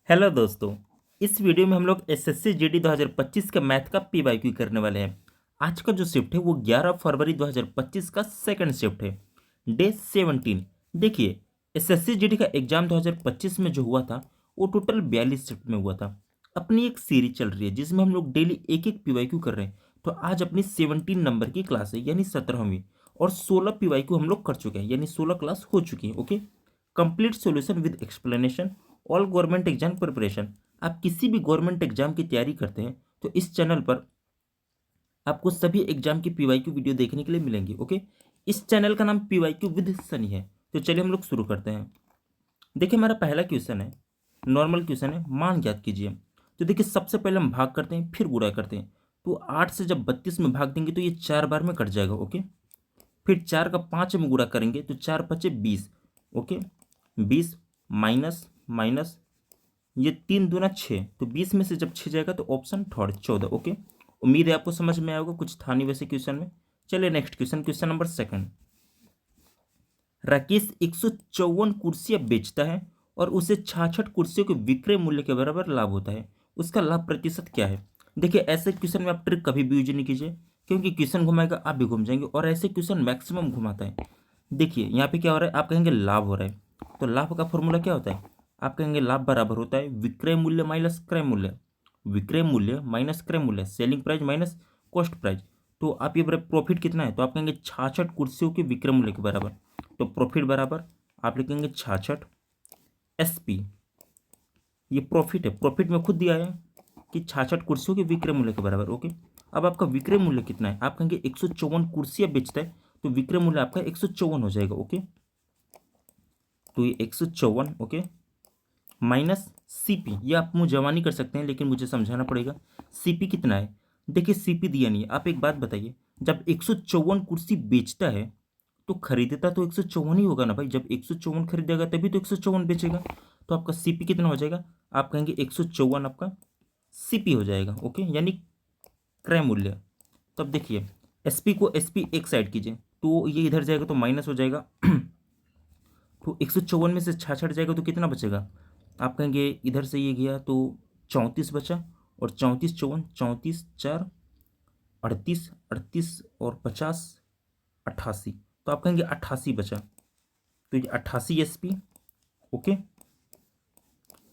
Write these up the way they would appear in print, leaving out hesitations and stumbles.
Hello दोस्तों। इस video में हम लोग एसएससी जीडी 2025 का मैथ का पीवाईक्यू करने वाले हैं। आज का जो शिफ्ट है वो 11 फरवरी 2025 का सेकंड शिफ्ट है, डे 17। देखिए, एसएससी जीडी का एग्जाम 2025 में जो हुआ था वो टोटल 42 शिफ्ट में हुआ था। अपनी एक सीरीज चल रही है जिसमें हम लोग डेली एक एक पीवाईक्यू कर रहे हैं। तो आज अपनी 17 नंबर की क्लास है, यानी 17वीं, और 16 पीवाईक्यू हम लोग कर चुके हैं, यानी 16 क्लास हो चुकी है। Okay, complete solution with explanation, all government exam preparation. आप किसी भी गवर्नमेंट एग्जाम की तैयारी करते हैं तो इस चैनल पर आपको सभी एग्जाम की पीवाईक्यू वीडियो देखने के लिए मिलेंगी। ओके, इस चैनल का नाम पीवाईक्यू विद सनी है। तो चलिए हम लोग शुरू करते हैं। देखिए, हमारा पहला क्वेश्चन है, नॉर्मल क्वेश्चन है, मान ज्ञात कीजिए। तो देखिए, सबसे पहले हम भाग करते हैं, फिर गुणा करते हैं। तो 8 से जब 32 में भाग देंगे तो ये 4 बार में कट जाएगा। ओके, फिर 4 का 5 में गुणा करेंगे तो 4 पचे 20। ओके, 20 माइनस माइनस, ये 3 दूना 6, तो 20 में से जब 6 जाएगा तो ऑप्शन थर्ड 14। ओके, उम्मीद है आपको समझ में आएगा, कुछ था नहीं वैसे क्वेश्चन में। चलिए next question, question number second. Rakesh 154 कुर्सियां बेचता है और उसे 66 कुर्सियों के विक्रय मूल्य के बराबर लाभ होता है। उसका लाभ प्रतिशत क्या है? देखिए, ऐसे क्वेश्चन में आप ट्रिक कभी भी यूज नहीं कीजिए, क्योंकि क्वेश्चन घुमाएगा आप भी घूम जाएंगे, और ऐसे क्वेश्चन मैक्सिमम घुमाता है। देखिए, यहाँ पे क्या हो रहा है, आप कहेंगे लाभ हो रहा है, तो लाभ का फॉर्मूला क्या होता है? आप कहेंगे लाभ बराबर होता है विक्रय मूल्य माइनस क्रय मूल्य। विक्रय मूल्य माइनस क्रय मूल्य, selling price minus cost price. तो आप ये प्रॉफिट कितना है, तो आप कहेंगे 66 कुर्सियों के विक्रय मूल्य के बराबर। तो प्रॉफिट बराबर आप लिखेंगे 66 एसपी। ये प्रॉफिट है, प्रॉफिट में खुद दिया है कि 66 कुर्सियों के विक्रय मूल्य के बराबर। ओके, अब आपका विक्रय मूल्य कितना है? आप कहेंगे 154 कुर्सियां बेचता है, तो विक्रय मूल्य आपका 154 हो जाएगा। ओके, तो ये 154, ओके, माइनस सीपी। ये आप मुझे जमा नहीं कर सकते हैं, लेकिन मुझे समझाना पड़ेगा। सीपी कितना है? देखिए, सीपी दिया नहीं है। आप एक बात बताइए, जब 154 कुर्सी बेचता है तो खरीदता तो 154 ही होगा ना भाई। जब 154 खरीदेगा तभी तो 154 बेचेगा। तो आपका सीपी कितना हो जाएगा? आप कहेंगे 154 आपका सीपी हो जाएगा। ओके, यानी क्रय मूल्य। तब देखिए, एसपी को एसपी एक साइड कीजिए, तो ये इधर जाएगा तो माइनस हो जाएगा। तो 154 में से 66 जाएगा तो कितना बचेगा? आप कहेंगे इधर से ये गया तो 34 बचा, और 34 54, 34 4 38, 38 और 50 88। तो आप कहेंगे 88 बचा, तो ये 88 एसपी। ओके,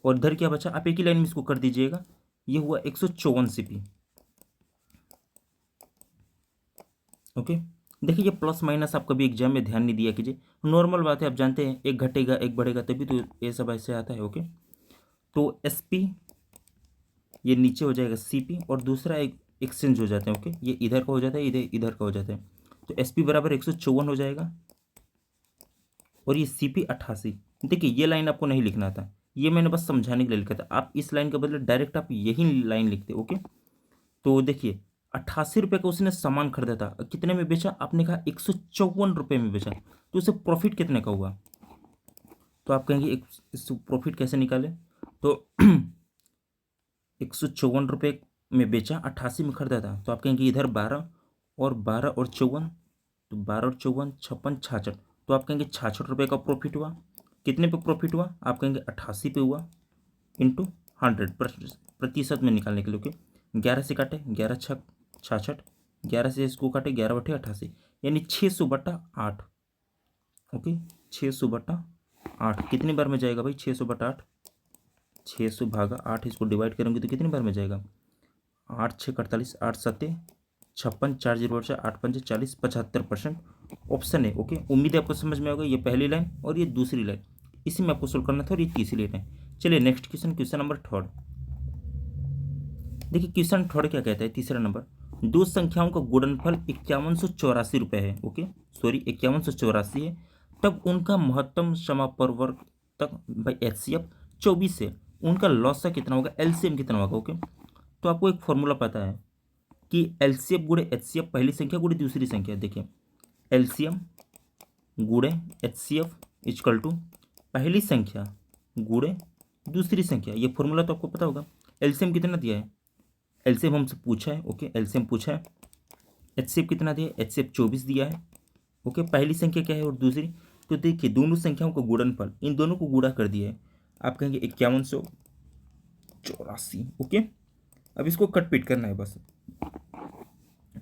और इधर क्या बचा? आप एक ही लाइन में इसको कर दीजिएगा, ये हुआ 154 सीपी। ओके, देखिए, ये प्लस माइनस आप कभी एग्जाम में ध्यान नहीं दिया कीजिए, नॉर्मल बात है, आप जानते हैं एक घटेगा एक बढ़ेगा तभी तो ये सब ऐसे आता है। ओके, तो एसपी ये नीचे हो जाएगा सीपी, और दूसरा एक एक्सचेंज हो जाते हैं। ओके, ये इधर का हो जाता है, इधर इधर का हो जाता है। तो एसपी बराबर 154 हो जाएगा, और ये सीपी 88। देखिए, ये लाइन आपको नहीं लिखना था, ये मैंने बस समझाने के लिए लिखा था। आप इस लाइन के बदले डायरेक्ट आप यही लाइन लिखते। ओके, तो देखिए, 88 रुपये का उसने सामान खरीदा था, कितने में बेचा? आपने कहा 154 रुपये में बेचा, तो उसे प्रॉफिट कितने का हुआ? तो आप कहेंगे एक प्रॉफिट कैसे निकाले? तो 154 रुपये में बेचा, 88 में खरीदा था, तो आप कहेंगे इधर 12 और 12 और 54, तो 12 और 54 56 66। तो आप कहेंगे 66 रुपये का प्रॉफिट हुआ। कितने पे प्रॉफिट हुआ? आप कहेंगे 88 पे हुआ, इंटू 100 प्रतिशत में निकालने के लिए। ओके, 11 से काटे, 11 छक 66, 11 से इसको काटे, 11 बटे 88, यानी 600/8। ओके, 600/8 कितनी बार में जाएगा भाई? 600/8, 600 भागा 8, इसको डिवाइड करेंगे तो कितनी बार में जाएगा? 8 6 48, 8 7 56, 4 0 8 5 40, 75%। ऑप्शन है। ओके, उम्मीद है आपको समझ में होगा। ये पहली लाइन और ये दूसरी लाइन, इसी में आपको सोल्व करना था, और ये तीसरी लाइन है। चलिए next question, question number third. देखिए, क्वेश्चन थर्ड क्या कहता है, तीसरा नंबर। दो संख्याओं का गुणनफल 5184 है। ओके, सॉरी 5184 है, तब उनका महत्तम समापवर्ग तक बाई एचसीएफ 24 है। उनका लॉसा कितना होगा, एलसीएम कितना होगा? ओके, तो आपको एक फॉर्मूला पता है कि एलसीएफ गुणे एचसीएफ, पहली संख्या गुणे दूसरी संख्या। देखिए, एलसीएम गुणे एचसीएफ इक्वल टू पहली संख्या गुणे दूसरी संख्या। ये फॉर्मूला तो आपको पता होगा। एलसीएम कितना दिया है? एलसीएम हमसे पूछा है। ओके, एलसीएम पूछा है। एचसीएफ कितना दिया है? एचसीएफ 24 दिया है। ओके, पहली संख्या क्या है और दूसरी? तो देखिए, दोनों संख्याओं का गुणनफल, इन दोनों को गुणा कर दिया है। आप कहेंगे 5100 84। ओके, अब इसको कट पीट करना है बस।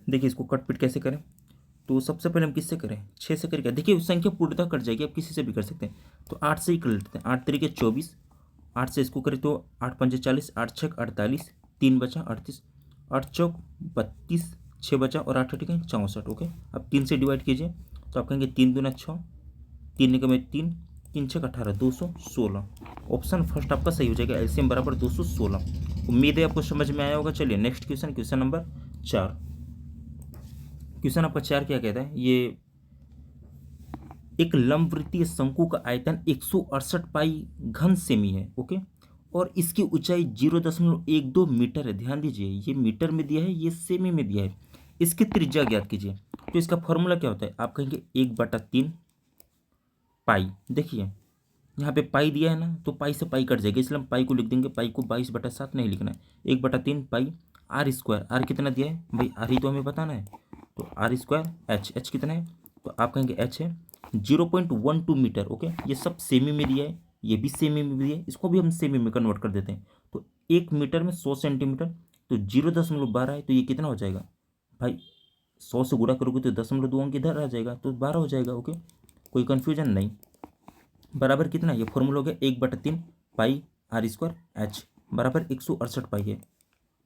देखिए इसको कट पीट कैसे करें, तो सबसे पहले हम किससे करें, 6 से करके। देखिए उस संख्या पूर्णतः कट जाएगी, आप किसी से भी कर सकते हैं। तो 8 से ही कर लेते हैं, 8 तरीके 24, 8 से इसको करें तो 8 पंजे 40, 8 छक 48, 3 बचा 38, 8 चौक 32, 6 बचा और 8 ठीक है 64। ओके, अब 3 से डिवाइड कीजिए तो आप कहेंगे 3 दूना 6, 3 निकम में 3, 3 छक 18, 216। ऑप्शन फर्स्ट आपका सही हो जाएगा, एलसीएम बराबर 216। उम्मीद है आपको समझ में आया होगा। चलिए next question, question number 4। Question आपका 4 क्या कहता है, ये एक लंबवृत्तीय शंकु का आयतन 168 पाई घन सेमी है। ओके, और इसकी ऊंचाई 0.12 मीटर है। ध्यान दीजिए, ये मीटर में दिया है, ये सेमी में दिया है। इसकी त्रिज्या ज्ञात कीजिए। तो इसका फॉर्मूला क्या होता है, आप कहेंगे 1/3 पाई। देखिए यहाँ पे पाई दिया है ना, तो पाई से पाई कट जाएगा, इसलिए हम पाई को लिख देंगे। पाई को 22/7 नहीं लिखना है, 1/3 पाई आर स्क्वायर। आर कितना दिया है भाई, आर ही तो हमें बताना है। तो आर स्क्वायर एच, एच कितना है, तो आप कहेंगे एच है 0.12 मीटर। ओके, ये सब सेमी में दिया है, ये भी सेमी में दिया है, इसको भी हम सेमी में कन्वर्ट कर देते हैं। तो 1 मीटर में 100 सेंटीमीटर, तो 0.12 है, तो ये कितना हो जाएगा भाई, 100 से गुणा करोगे तो 0.2 अंक इधर आ जाएगा, तो 12 हो जाएगा। ओके, कोई कन्फ्यूजन नहीं। बराबर कितना, ये फॉर्मूला हो गया 1/3 पाई आर स्क्वायर एच बराबर 168 पाई है,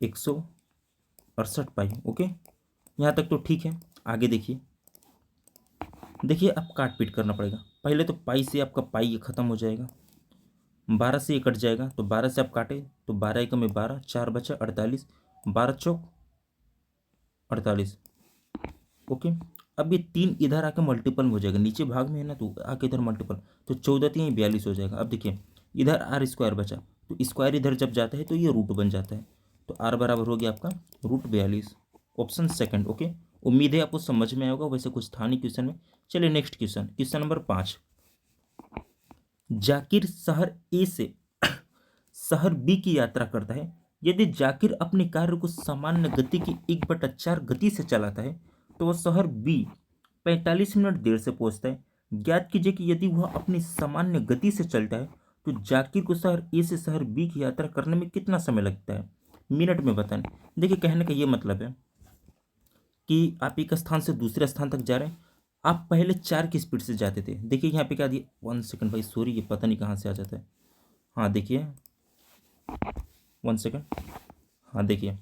168 पाई। ओके, यहाँ तक तो ठीक है। आगे देखिए, देखिए अब काट पीट करना पड़ेगा। पहले तो पाई से आपका पाई ये खत्म हो जाएगा, 12 से ये कट जाएगा, तो 12 से आप काटे तो 12 एकम में 12, 4 बचा 48, 12 चौक 48। ओके, अब ये 3 इधर आके मल्टीपल में हो जाएगा, नीचे भाग में है ना, तो आके इधर मल्टीपल, तो 14×3 42 हो जाएगा। अब देखिए इधर आर स्क्वायर बचा, तो स्क्वायर इधर जब जाता है तो ये रूट बन जाता है, तो आर बराबर हो गया आपका √42। Option second. ओके, उम्मीद है आपको समझ में आएगा, वैसे कुछ था नहीं क्वेश्चन में। चलिए next question, question number 5। Zakir शहर ए से शहर बी की यात्रा करता है। यदि जाकिर अपने कार्य को सामान्य गति की 1/4 गति से चलाता है तो वह शहर बी 45 मिनट देर से पहुंचता है। ज्ञात कीजिए कि यदि वह अपनी सामान्य गति से चलता है तो जाकिर को शहर ए से शहर बी की यात्रा करने में कितना समय लगता है, मिनट में बताएं। देखिए कहने का ये मतलब है कि आप एक स्थान से दूसरे स्थान तक जा रहे हैं, आप पहले 4 की स्पीड से जाते थे। देखिए यहाँ पे क्या दिया, 1 सेकंड भाई, सॉरी ये पता नहीं कहाँ से आ जाता है। हाँ देखिए 1 सेकंड, हाँ देखिए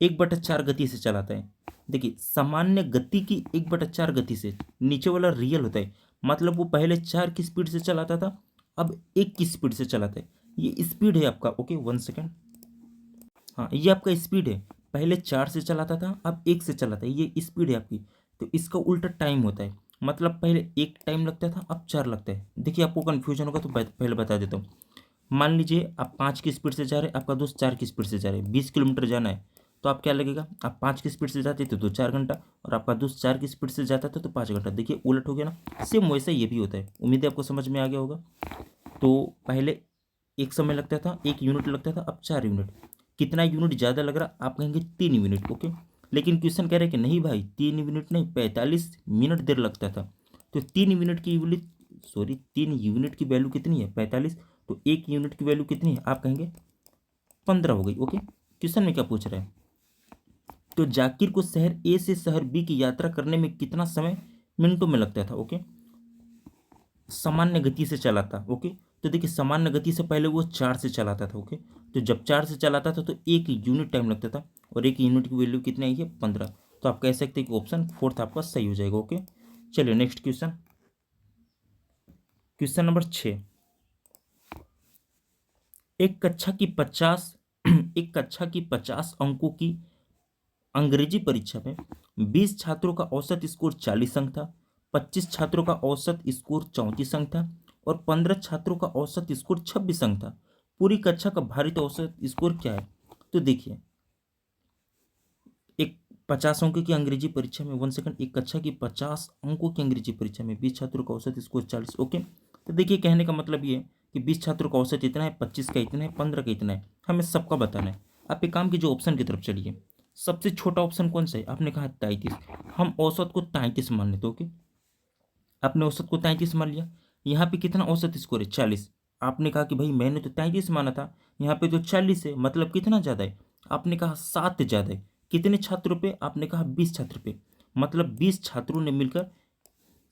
1/4 गति से चलाता है। देखिए सामान्य गति की 1/4 गति से, नीचे वाला रियल होता है, मतलब वो पहले 4 की स्पीड से चलाता था, अब 1 की स्पीड से चलाता है। ये स्पीड है आपका। ओके 1 सेकंड, हाँ ये आपका स्पीड है, पहले 4 से चलाता था अब 1 से चलाता है, ये स्पीड है आपकी। तो इसका उल्टा टाइम होता है, मतलब पहले 1 टाइम लगता था अब 4 लगता है। देखिए आपको कन्फ्यूजन होगा तो पहले बता देता हूँ। मान लीजिए आप 5 की स्पीड से जा रहे हैं, आपका दोस्त 4 की स्पीड से जा रहे हैं, 20 किलोमीटर जाना है, तो आप क्या लगेगा, आप 5 की स्पीड से जाते थे तो 4 घंटा, और आपका दोस्त 4 की स्पीड से जाता था तो 5 घंटा। देखिए उलट हो गया ना, सेम वैसा ये भी होता है। उम्मीद है आपको समझ में आ गया होगा। तो पहले एक समय लगता था, 1 यूनिट लगता था, अब 4 यूनिट। कितना यूनिट ज़्यादा लग रहा, आप कहेंगे 3 यूनिट। ओके, लेकिन क्वेश्चन कह रहे हैं कि नहीं भाई 3 यूनिट नहीं, 45 मिनट देर लगता था। तो 3 यूनिट की यूनिट, सॉरी 3 यूनिट की वैल्यू कितनी है 45, तो 1 यूनिट की वैल्यू कितनी है, आप कहेंगे 15 हो गई। ओके, क्वेश्चन में क्या पूछ रहे हैं, तो जाकिर को शहर ए से शहर बी की यात्रा करने में कितना समय मिनटों में लगता था। ओके, सामान्य गति से चलाता। ओके, तो देखिए सामान्य गति से पहले वो 4 से चलाता था। ओके, तो जब 4 से चलाता था तो 1 यूनिट टाइम लगता था, और 1 यूनिट की वैल्यू कितनी आई है 15। तो आप कह सकते हैं कि ऑप्शन फोर्थ आपका सही हो जाएगा। ओके, चलिए नेक्स्ट क्वेश्चन, क्वेश्चन नंबर 6। एक कक्षा की 50 एक कक्षा की 50 अंकों की अंग्रेजी परीक्षा में 20 छात्रों का औसत स्कोर 40 अंक था, 25 छात्रों का औसत स्कोर 34 अंक था, और 15 छात्रों का औसत स्कोर 26 अंक था। पूरी कक्षा का भारित औसत स्कोर क्या है। तो देखिए एक 50 अंकों की अंग्रेजी परीक्षा में, 1 सेकंड, एक कक्षा की 50 अंकों की अंग्रेजी परीक्षा में 20 छात्रों का औसत स्कोर 40। ओके, तो देखिए कहने का मतलब ये है कि 20 छात्रों का औसत इतना है, 25 का इतना है, 15 का इतना है, हमें सबका बताना है। आप एक काम कीजिए, ऑप्शन की तरफ चलिए। सबसे छोटा ऑप्शन कौन सा है, आपने कहा 33, हम औसत को 33 मान लेते। ओके, आपने औसत को 33 मान लिया, यहाँ पे कितना औसत स्कोर है 40, आपने कहा कि भाई मैंने तो 33 माना था, यहाँ पे तो 40 है, मतलब कितना ज़्यादा है? आपने कहा 7 ज़्यादा है। कितने छात्रों पे? आपने कहा 20 छात्र पे, मतलब 20 छात्रों ने मिलकर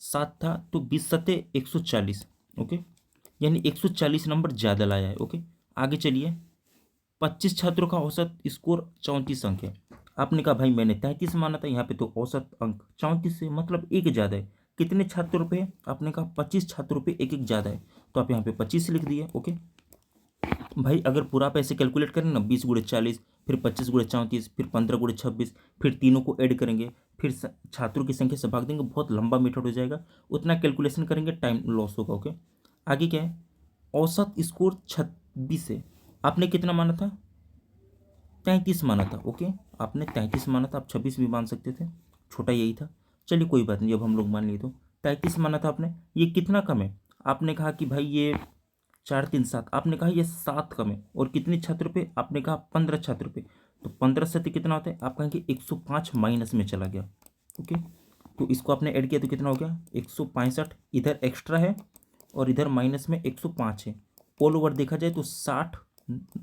7 था, तो 20 सत्ते 140। ओके, यानी 140 नंबर ज़्यादा लाया है। ओके, आगे चलिए। 25 छात्रों का औसत स्कोर 34 अंक है। आपने कहा भाई मैंने 33 माना था, यहाँ पे तो औसत अंक 34 है, मतलब एक ज़्यादा है। कितने छात्रों पे है? आपने कहा 25 छात्रों पे एक एक ज़्यादा है, तो आप यहाँ पे 25 लिख दिए। ओके भाई, अगर पूरा आप ऐसे कैलकुलेट करें ना, 20 × 40, फिर 25 × 34, फिर 15 × 26, फिर तीनों को ऐड करेंगे, फिर छात्रों की संख्या से भाग देंगे, बहुत लंबा मेथड हो जाएगा। उतना कैलकुलेशन करेंगे, टाइम लॉस होगा। ओके, आगे क्या है? औसत स्कोर 26 है। आपने कितना माना था? 33 माना था। ओके, आपने 33 माना था, आप 26 भी मान सकते थे, छोटा यही था। चलिए कोई बात नहीं, अब हम लोग मान लिए। तो 33 माना था आपने, ये कितना कम है? आपने कहा कि भाई ये 4 3 7, आपने कहा ये 7 कम है। और कितने छात्र पे? आपने कहा 15 छात्र पे। तो 15 से कितना होता है? आप कहेंगे 105 माइनस में चला गया। ओके, तो इसको आपने ऐड किया तो कितना हो गया? 165। इधर एक्स्ट्रा है और इधर माइनस में 105 है। ऑल ओवर देखा जाए तो 60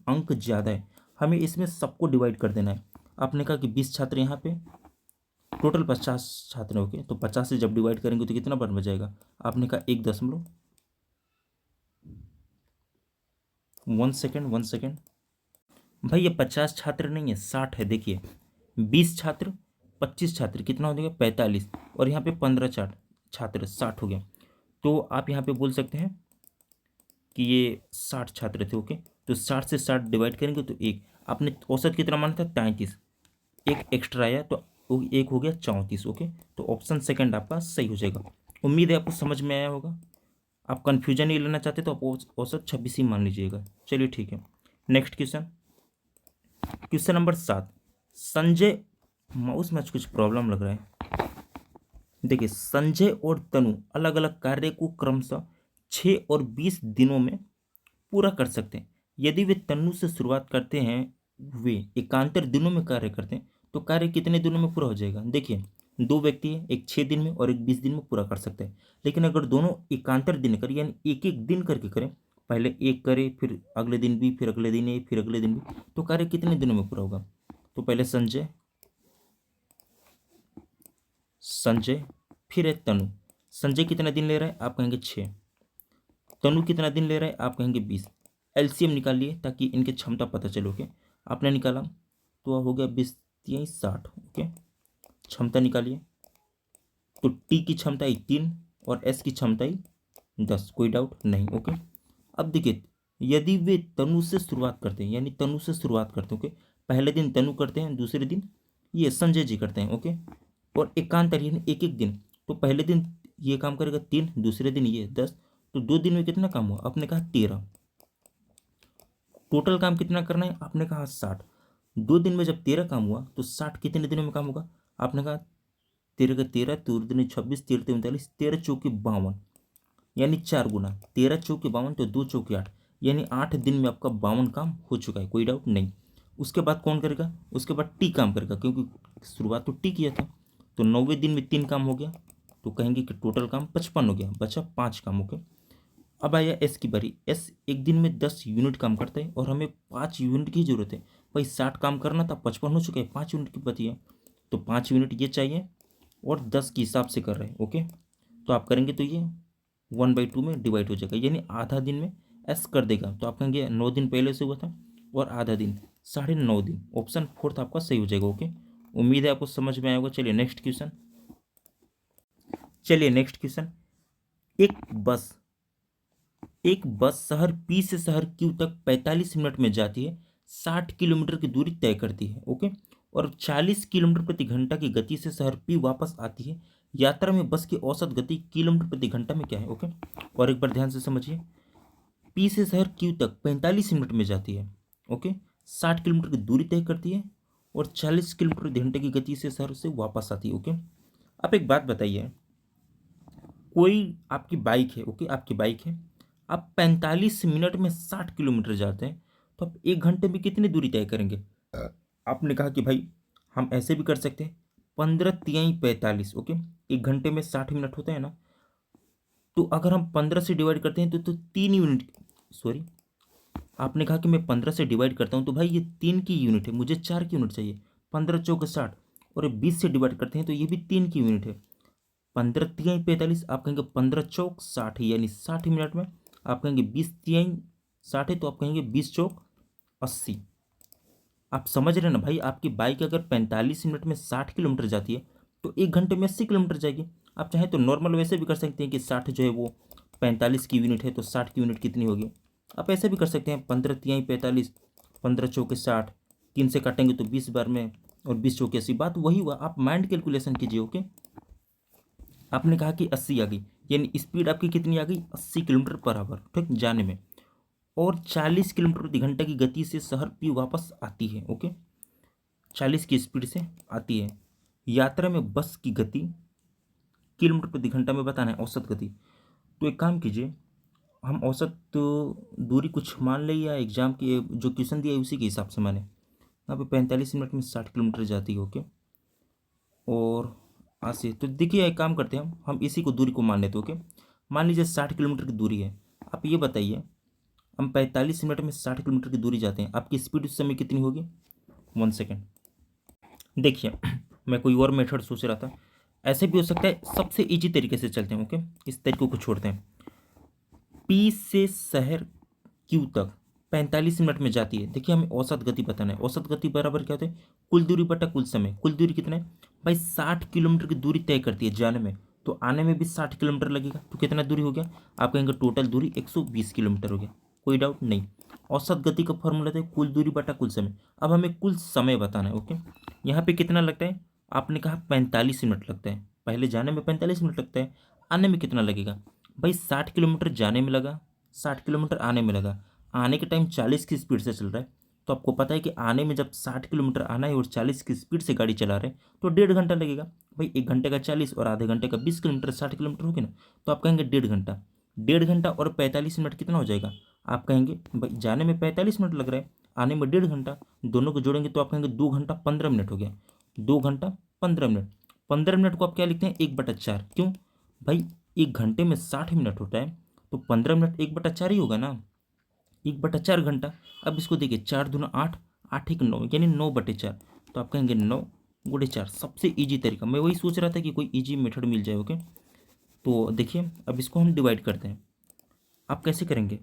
अंक ज़्यादा है। हमें इसमें सबको डिवाइड कर देना है। आपने कहा कि 20 छात्र यहाँ पे, टोटल 50 छात्र हैं। ओके, तो 50 से जब डिवाइड करेंगे तो कितना बन जाएगा? आपने कहा 1 1 सेकेंड 1 सेकेंड। भाई ये 50 छात्र नहीं है, 60 है। देखिए 20 छात्र, 25 छात्र, कितना हो जाएगा? 45। और यहाँ पे 15 छात्र, 60 हो गया। तो आप यहाँ पे बोल सकते हैं कि ये 60 छात्र थे। ओके, तो 60 से 60 डिवाइड करेंगे तो एक। आपने औसत कितना माना था? 33। एक एक्स्ट्रा आया तो वो एक हो गया 34। ओके, तो ऑप्शन सेकंड आपका सही हो जाएगा। उम्मीद है आपको समझ में आया होगा। आप कन्फ्यूजन नहीं लेना चाहते तो आप औसत 26 ही मान लीजिएगा। चलिए ठीक है, next question. Question number 7। Sanjay, mouse में आज कुछ प्रॉब्लम लग रहा है। देखिए, संजय और तनु अलग अलग कार्य को क्रमशः 6 और 20 दिनों में पूरा कर सकते हैं। यदि वे तनु से शुरुआत करते हैं, वे एकांतर दिनों में कार्य करते हैं, तो कार्य कितने दिनों में पूरा हो जाएगा? देखिए, दो व्यक्ति है, एक 6 दिन में और एक 20 दिन में पूरा कर सकते हैं। लेकिन अगर दोनों एकांतर दिन करें, यानी एक एक दिन करके करें, पहले एक करे, फिर अगले दिन भी, फिर अगले दिन एक, फिर अगले दिन भी, तो कार्य कितने दिनों में पूरा होगा? तो पहले संजय, संजय, फिर है तनु। संजय कितना दिन ले रहा है? आप कहेंगे 6। तनु कितना दिन ले रहा है? आप कहेंगे 20। एलसीएम निकालिए ताकि इनकी क्षमता पता चले। ओके, आपने निकाला तो हो गया 20 × 3 = 60। ओके, क्षमता निकालिए तो टी की क्षमता ही 3 और एस की क्षमता ही 10, कोई डाउट नहीं। ओके, अब देखिए, यदि वे तनु से शुरुआत करते हैं, यानी तनु से शुरुआत करते हैं। ओके, पहले दिन तनु करते हैं, दूसरे दिन ये संजय जी करते हैं। ओके, और एकांतर यानी एक एक दिन, तो पहले दिन ये काम करेगा 3, दूसरे दिन ये 10, तो 2 दिन में कितना काम हुआ? आपने कहा 13। टोटल काम कितना करना है? आपने कहा 60। 2 दिन में जब 13 काम हुआ तो 60 कितने दिनों में काम होगा? आपने कहा 13 का 13, 2 दूनी 26, 13 × 3 = 39, 13 × 4 = 52, यानी 4 गुना। 13 × 4 = 52, तो 2 × 4 = 8, यानी 8 दिन में आपका 52 काम हो चुका है, कोई डाउट नहीं। उसके बाद कौन करेगा? उसके बाद टी काम करेगा, क्योंकि शुरुआत तो टी किया था। तो 9वें दिन में 3 काम हो गया, तो कहेंगे कि टोटल काम 55 हो गया, बचा 5 काम। ओके, अब आया एस की बारी। एस एक दिन में 10 यूनिट काम करता है और हमें 5 यूनिट की जरूरत है। भाई 60 काम करना था, 55 हो चुके हैं, 5 यूनिट की बची है, तो 5 यूनिट ये चाहिए और 10 के हिसाब से कर रहे हैं। ओके, तो आप करेंगे तो ये 1/2 में डिवाइड हो जाएगा, यानी आधा दिन में एस कर देगा। तो आप कहेंगे 9 दिन पहले से हुआ था और आधा दिन 9.5 दिन। ऑप्शन फोर्थ आपका सही हो जाएगा। ओके, उम्मीद है आपको समझ में आया होगा। चलिए नेक्स्ट क्वेश्चन। एक बस एक बस शहर पी से शहर क्यू तक 45 मिनट में जाती है, 60 किलोमीटर की दूरी तय करती है। ओके, और 40 किलोमीटर प्रति घंटा की गति से शहर पी वापस आती है। यात्रा में बस की औसत गति किलोमीटर प्रति घंटा में क्या है? ओके, और एक बार ध्यान से समझिए। पी से शहर क्यू तक 45 मिनट में जाती है। ओके, 60 किलोमीटर की दूरी तय करती है और 40 किलोमीटर प्रति घंटे की गति से शहर से वापस आती है। ओके, आप एक बात बताइए, कोई आपकी बाइक है। ओके, आपकी बाइक है, आप 45 मिनट में 60 किलोमीटर जाते हैं, तो आप 1 घंटे में कितनी दूरी तय करेंगे? आपने कहा कि भाई हम ऐसे भी कर सकते हैं, 15 × 3 = 45। ओके, 1 घंटे में 60 मिनट होता है ना, तो अगर हम 15 से डिवाइड करते हैं तो 3 यूनिट, सॉरी, आपने कहा कि मैं 15 से डिवाइड करता हूँ, तो भाई ये 3 की यूनिट है, मुझे 4 की यूनिट चाहिए। 15 चौक 60, और ये 20 से डिवाइड करते हैं तो ये भी 3 की यूनिट है। 15 तिहाई 45, आप कहेंगे 15 चौक 60, यानी 60 मिनट में। आप कहेंगे 20 तिहाई 60 है, तो आप कहेंगे 20 चौक 80। आप समझ रहे हैं ना भाई, आपकी बाइक अगर 45 मिनट में 60 किलोमीटर जाती है तो 1 घंटे में 80 किलोमीटर जाएगी। आप चाहें तो नॉर्मल वैसे भी कर सकते हैं कि 60 जो है वो 45 की यूनिट है, तो 60 की यूनिट कितनी होगी। आप ऐसे भी कर सकते हैं, 15 तिहाई 45, 15 चौके 60, 3 से काटेंगे तो 20 बार में, और 20 चौके 80। बात वही हुआ, आप माइंड कैलकुलेशन कीजिए। ओके, आपने कहा कि 80 आ गई, यानी स्पीड आपकी कितनी आ गई, 80 किलोमीटर पर आवर, ठीक, जाने में। और 40 किलोमीटर प्रति घंटा की गति से शहर भी वापस आती है। ओके, 40 की स्पीड से आती है। यात्रा में बस की गति किलोमीटर प्रति घंटा में बताना है, औसत गति। तो एक काम कीजिए, हम औसत दूरी कुछ मान ले, या एग्जाम की जो क्वेश्चन दिया है उसी के हिसाब से माने। यहाँ पे 45 मिनट में 60 किलोमीटर जाती है। ओके, और आज से तो देखिए एक काम करते हैं, हम इसी को दूरी को मान लेते हैं। ओके, मान लीजिए 60 किलोमीटर की दूरी है। आप ये बताइए, हम 45 मिनट में 60 किलोमीटर की दूरी जाते हैं, आपकी स्पीड उस समय कितनी होगी। 1 सेकेंड, देखिए मैं कोई और मेथड सोच रहा था, ऐसे भी हो सकता है। सबसे इजी तरीके से चलते हैं। ओके, इस तरीके को छोड़ते हैं। पी से शहर क्यू तक 45 मिनट में जाती है। देखिए हमें औसत गति बताना है। औसत गति बराबर क्या होता है, कुल दूरी बटा कुल समय। कुल दूरी कितना है भाई, 60 किलोमीटर की दूरी तय करती है जाने में, तो आने में भी 60 किलोमीटर लगेगा, तो कितना दूरी हो गया, आप कहेंगे टोटल दूरी 120 किलोमीटर हो गया। कोई डाउट नहीं। औसत गति का फॉर्मूला था कुल दूरी बटा कुल समय। अब हमें कुल समय बताना है। ओके, यहाँ पे कितना लगता है, आपने कहा 45 मिनट लगता है। पहले जाने में 45 मिनट लगता है, आने में कितना लगेगा भाई, 60 किलोमीटर जाने में लगा, 60 किलोमीटर आने में लगा। आने के टाइम 40 की स्पीड से चल रहा है, तो आपको पता है कि आने में जब 60 किलोमीटर आना है और 40 की स्पीड से गाड़ी चला रहे हैं तो 1.5 घंटा लगेगा। भाई 1 घंटे का 40 और आधे घंटे का 20 किलोमीटर, 60 किलोमीटर हो गया ना, तो आप कहेंगे 1.5 घंटा। 1.5 घंटा और 45 मिनट कितना हो जाएगा, आप कहेंगे भाई जाने में 45 मिनट लग रहा है, आने में 1.5 घंटा, दोनों को जोड़ेंगे तो आप कहेंगे 2 घंटा 15 मिनट हो गया। 2 घंटा 15 मिनट। 15 मिनट को आप क्या लिखते हैं, 1/4। क्यों भाई, 1 घंटे में 60 मिनट होता है, तो 15 मिनट 1/4 ही होगा ना, 1/4 घंटा। अब इसको देखिए, 4 दूना 8, 8 1 9, यानी 9/4। तो आप कहेंगे 9 × 4। सबसे इजी तरीका, मैं वही सोच रहा था कि कोई इजी मेथड मिल जाए। ओके, तो देखिए अब इसको हम डिवाइड करते हैं। आप कैसे करेंगे,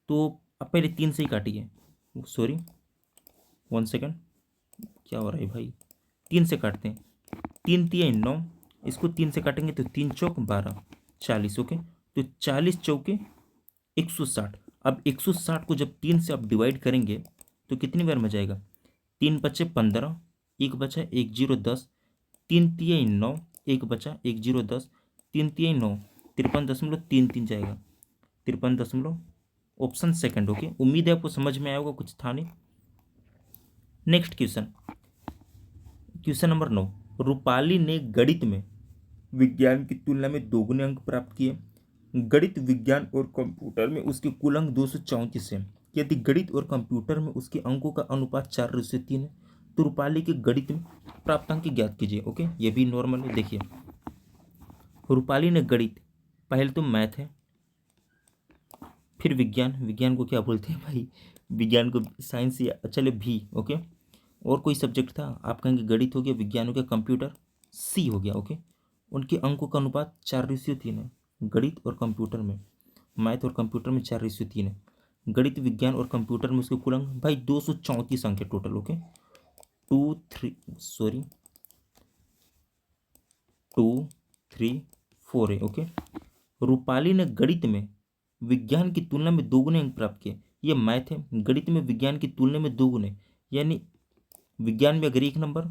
तो आप पहले 3 से ही काटिए। सॉरी, 1 सेकेंड, क्या हो रहा है भाई, 3 से काटते हैं। 3 × 3 = 9, इसको 3 से काटेंगे तो 3 चौक 12, 40। ओके, तो 40 चौके 160। अब 160 को जब 3 से आप डिवाइड करेंगे तो कितनी बार में जाएगा, 3 बचे 15, 1 बचा 1 0 10, 3 तिहाई 9, 1 बचा 1 0 10, 3 तिहाई 9, 53.33 जाएगा। 53 ऑप्शन सेकंड। ओके, उम्मीद है आपको समझ में आया होगा, कुछ था नहीं। Next question, question number 9। Rupali ने गणित में विज्ञान की तुलना में दोगुने अंक प्राप्त किए। गणित विज्ञान और कंप्यूटर में उसके कुल अंक 234 है। यदि गणित और कंप्यूटर में उसके अंकों का अनुपात 4:3 है, तो रूपाली के गणित में प्राप्त अंक ज्ञात कीजिए। ओके, ये भी नॉर्मल है। देखिए रूपाली ने गणित, पहले तो मैथ है, फिर विज्ञान। विज्ञान को क्या बोलते हैं भाई, विज्ञान को साइंस या चले भी। ओके, और कोई सब्जेक्ट था, आप कहेंगे गणित हो गया, विज्ञान हो गया, कंप्यूटर सी हो गया। ओके, उनके अंकों का अनुपात 4:3 है। गणित और कंप्यूटर में, मैथ और कंप्यूटर में 4:3 है। गणित विज्ञान और कंप्यूटर में उसके कुल अंक भाई 234 अंक है टोटल। ओके, 2 3 4 है। ओके, रूपाली ने गणित में विज्ञान की तुलना में दोगुने अंक प्राप्त किए। ये मैथ है, गणित में विज्ञान की तुलना में दोगुने, यानी विज्ञान में अगर 1 नंबर,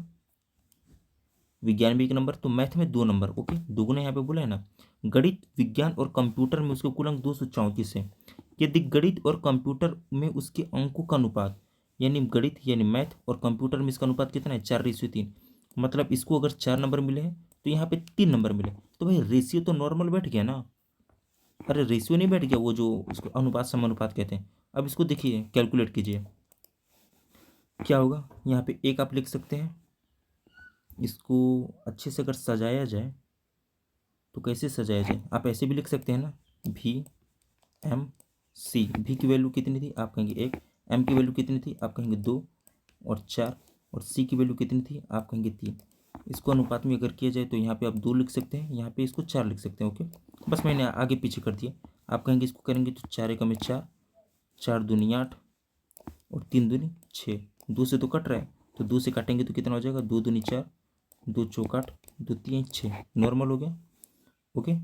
विज्ञान में 1 नंबर, तो मैथ में 2 नंबर। ओके, दोगुने यहाँ पे बोला है ना। गणित विज्ञान और कंप्यूटर में उसके कुल अंक 234 है। यदि गणित और कंप्यूटर में उसके अंकों का अनुपात, यानी गणित यानी मैथ और कंप्यूटर में इसका अनुपात कितना है, 4:3। मतलब इसको अगर 4 नंबर मिले हैं तो यहाँ पे 3 नंबर मिले, तो भाई रेशियो तो नॉर्मल बैठ गया ना। अरे रेशियो नहीं बैठ गया, वो जो उसको अनुपात समानुपात कहते हैं। अब इसको देखिए, कैलकुलेट कीजिए क्या होगा। यहाँ पे एक आप लिख सकते हैं, इसको अच्छे से अगर सजाया जाए तो कैसे सजाया जाए, आप ऐसे भी लिख सकते हैं ना, भी एम सी, भी की वैल्यू कितनी थी आप कहेंगे 1, एम की वैल्यू कितनी थी आप कहेंगे 2 और 4, और सी की वैल्यू कितनी थी आप कहेंगे 3। इसको अनुपात में अगर किया जाए तो यहाँ पे आप 2 लिख सकते हैं, यहाँ पे इसको 4 लिख सकते हैं। ओके, बस मैंने आगे पीछे कर दिया। आप कहेंगे इसको करेंगे तो 4 एकम 4, 4 दूनी 8 और 3 दूनी 6, 2 से तो कट रहा है तो 2 से काटेंगे तो कितना हो जाएगा, 2 दूनी 4, 2 चौक 8, 2 3 6, नॉर्मल हो गया। ओके,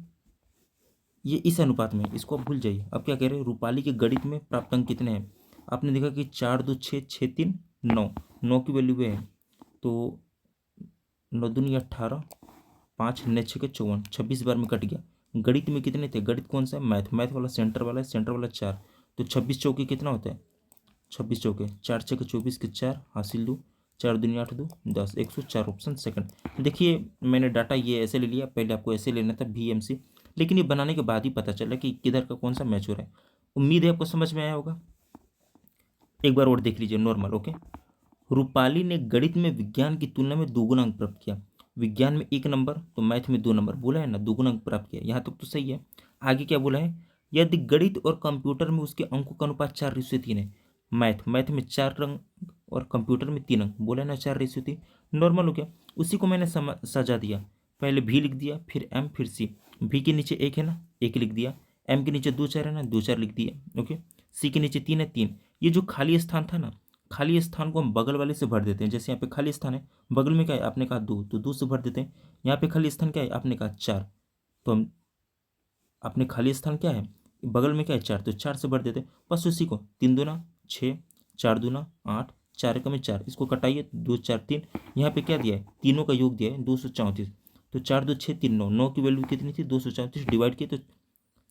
ये इस अनुपात में, इसको आप भूल जाइए। अब क्या कह रहे हैं, रूपाली के गणित में प्राप्त अंक कितने हैं। आपने देखा कि 4 2 6, 6 3 9, 9 की वैल्यू है तो 9 दूनी 18, 5 9 6 के 54, 26 बार में कट गया। गणित में कितने थे, गणित कौन सा है, मैथ, मैथ वाला सेंटर वाला है, सेंटर वाला 4, तो 26 चौके कितना होता है, 26 चौके 4 6 के 24 के 4 हासिल 2, 4 दूनी 8 2 10, 104 ऑप्शन सेकंड। देखिए मैंने डाटा ये ऐसे ले लिया, पहले आपको ऐसे लेना था VMC, लेकिन ये बनाने के बाद ही पता चला कि किधर का कौन सा मैच हो रहा है। उम्मीद है आपको समझ में आया होगा। एक बार और देख लीजिए नॉर्मल। ओके, रूपाली ने गणित में विज्ञान की तुलना में दोगुना अंक प्राप्त किया। विज्ञान में 1 नंबर तो मैथ में 2 नंबर, बोला है ना, दोगुना अंक प्राप्त किया, यहाँ तक तो सही है। आगे क्या बोला है, यदि गणित और कंप्यूटर में उसके अंकों का अनुपात 4:3 है। मैथ में 4 अंक और कंप्यूटर में 3 अंक, बोला है ना 4:3, नॉर्मल हो गया। उसी को मैंने सजा दिया, पहले भी लिख दिया, फिर एम, फिर सी। भी के नीचे 1 है ना, 1 लिख दिया। एम के नीचे 2 4 है ना, 2 4 लिख दिया। ओके, सी के नीचे 3 है, 3। ये जो खाली स्थान था ना, खाली स्थान को हम बगल वाले से भर देते हैं। जैसे यहाँ पे खाली स्थान है, बगल में क्या है आपने कहा 2, तो 2 से भर देते हैं। यहाँ पे खाली स्थान क्या है आपने कहा 4, तो हम अपने खाली स्थान क्या है बगल में क्या है 4, तो 4 से भर देते हैं। बस उसी को 3 दूना 6, 4 दूना 8, 4 एकम 4, इसको कटाइए 2 4 3। यहाँ पे क्या दिया है, तीनों का योग दिया है 234, तो 4 2 6 3 9, 9 की वैल्यू कितनी थी 234, डिवाइड किए तो